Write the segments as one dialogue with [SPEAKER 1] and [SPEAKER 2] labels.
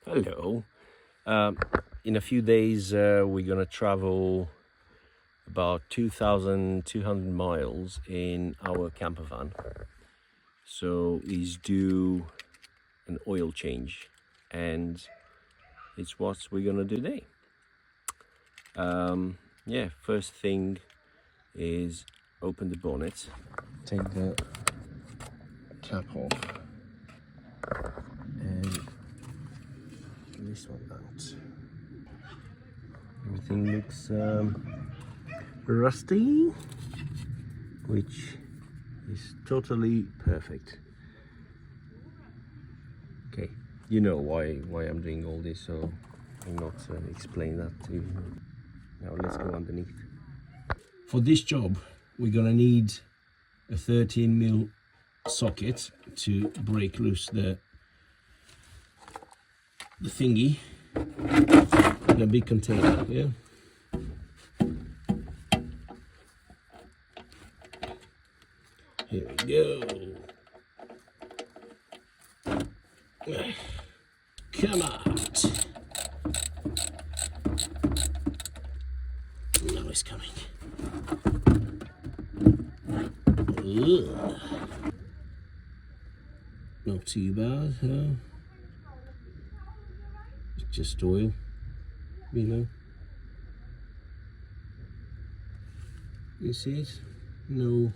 [SPEAKER 1] Hello. In a few days, we're gonna travel about 2,200 miles in our camper van. So it's due an oil change, and it's what we're gonna do today. Yeah, first thing is open the bonnet, take the cap off, and this one out. Everything looks rusty, which is totally perfect. Okay, you know why I'm doing all this, so I'm not explain that to you. Now let's go underneath. For this job, we're gonna need a 13mm socket to break loose the thingy in a big container. Yeah. Here we go. Come out. Now it's coming. Ugh. Not too bad, huh? It's just oil, you know. You see it? No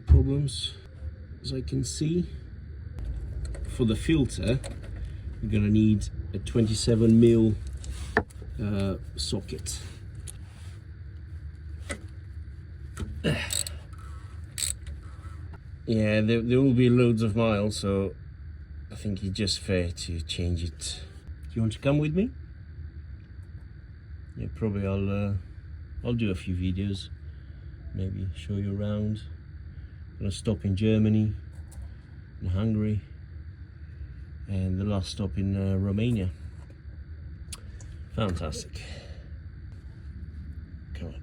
[SPEAKER 1] problems, as I can see. For the filter, we're gonna need a 27mm socket. Yeah, there will be loads of miles, so I think it's just fair to change it. Do you want to come with me? Yeah, probably I'll do a few videos, maybe show you around. I'm gonna stop in Germany, in Hungary, and the last stop in Romania. Fantastic. Come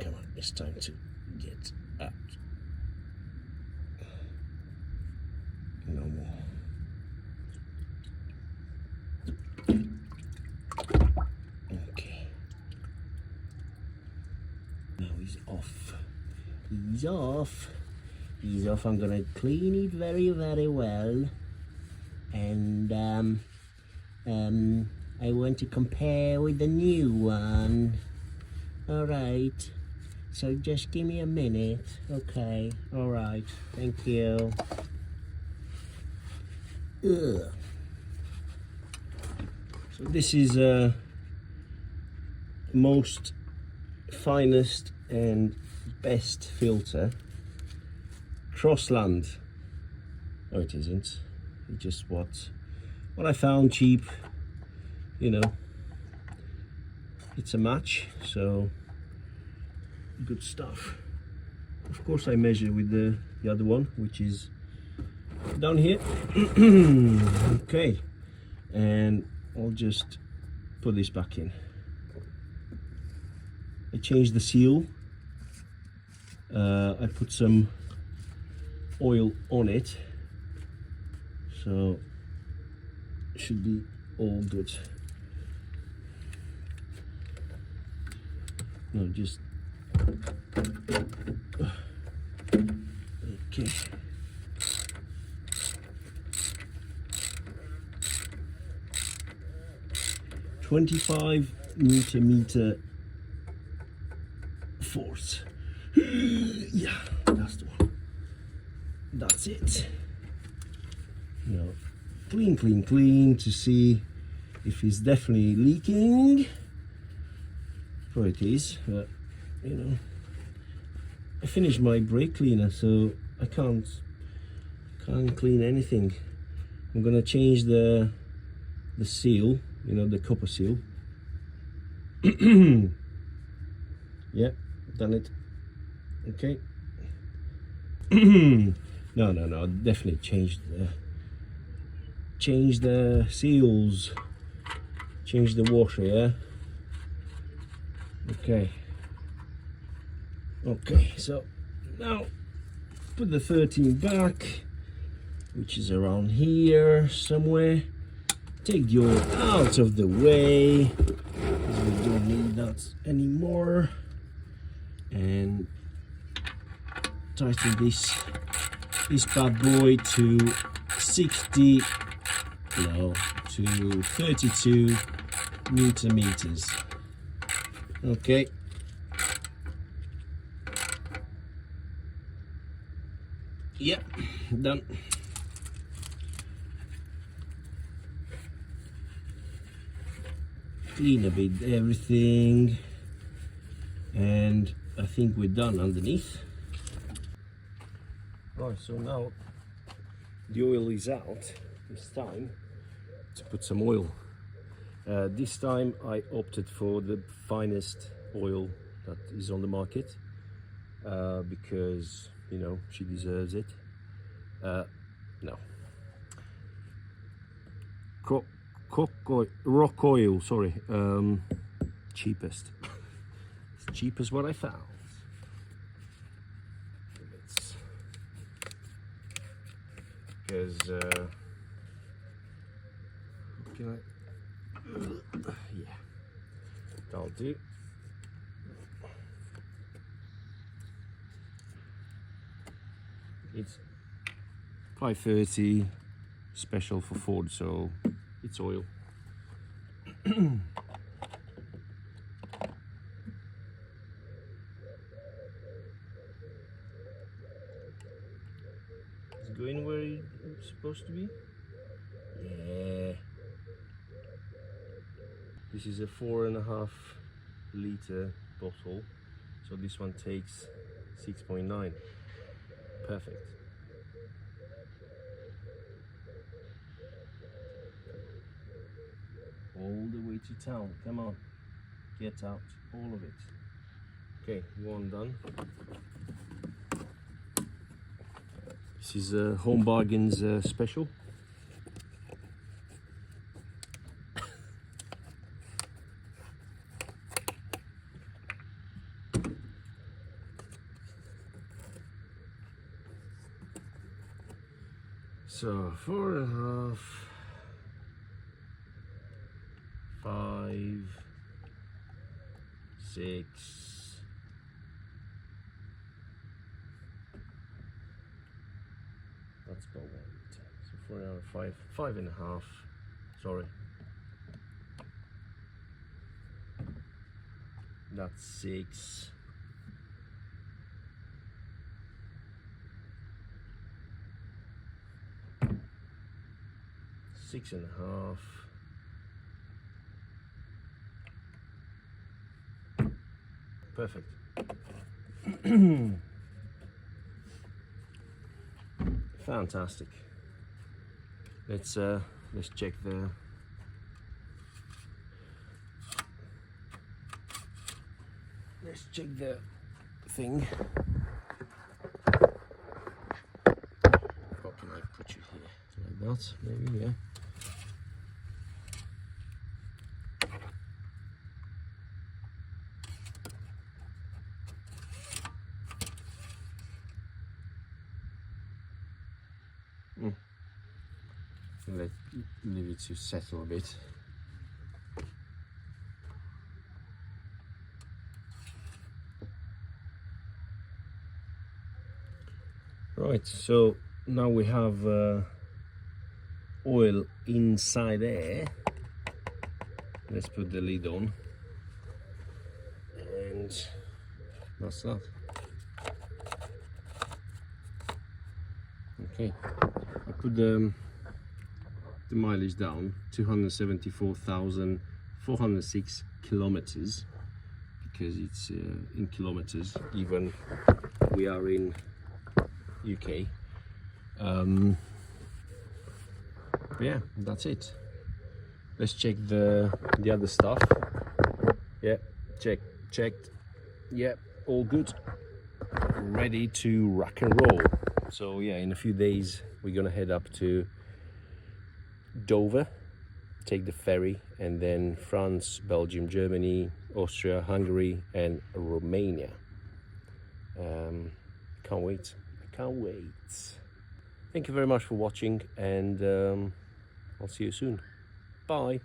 [SPEAKER 1] on, it's time to get out. No more. Okay. Now he's off. He's off. He's off. I'm gonna clean it very, very well. And I want to compare with the new one. All right. So just give me a minute. Okay. All right. Thank you. Ugh. So this is most finest and best filter. Crossland. Oh, it isn't. It's just what I found cheap. You know, it's a match, so good stuff. Of course, I measure with the other one, which is down here. Okay, and I'll just put this back in. I changed the seal. I put some oil on it, so it should be all good. No, just okay. $25 force. Yeah, that's the one. That's it. Now, clean to see if it's definitely leaking. Probably it is, but you know, I finished my brake cleaner, so I can't clean anything. I'm gonna change the seal, you know, the copper seal. Yeah, done it. Okay. No, definitely change the seals, change the washer. Yeah. Okay, so now put the 13 back, which is around here somewhere. take the oil out of the way, because we don't need that anymore, and tighten this bad boy to 32 newton meters. Okay. Yep, done. Clean a bit everything, and I think we're done underneath. Right, so now the oil is out. It's time to put some oil. This time I opted for the finest oil that is on the market, because, you know, she deserves it. No. Rock oil, sorry. Cheapest. It's cheap as what I found. Because how can I? Yeah, that'll do. It's 530 special for Ford, so it's oil. It's going where it's supposed to be. Yeah. This is a 4.5 liter bottle, so this one takes 6.9. Perfect. All the way to town. Come on, get out all of it. Okay, one done. This is Home Bargains special. So 4.5, 5, 6, that's about 1 liter. So 4.5, 5.5, sorry. That's 6. Six and a half. Perfect. Fantastic. Let's check the thing. How can I put you here? Like that, maybe, yeah. Leave it to settle a bit. Right, so now we have oil inside there. Let's put the lid on, and that's that. Okay, I put the mileage down, 274,406 kilometers, because it's in kilometers, even we are in UK. Yeah, that's it. Let's check the other stuff. Yeah, checked. Yeah, all good. Ready to rock and roll. So yeah, in a few days we're gonna head up to Dover, take the ferry, and then France, Belgium, Germany, Austria, Hungary, and Romania. Can't wait. Thank you very much for watching, and I'll see you soon. Bye.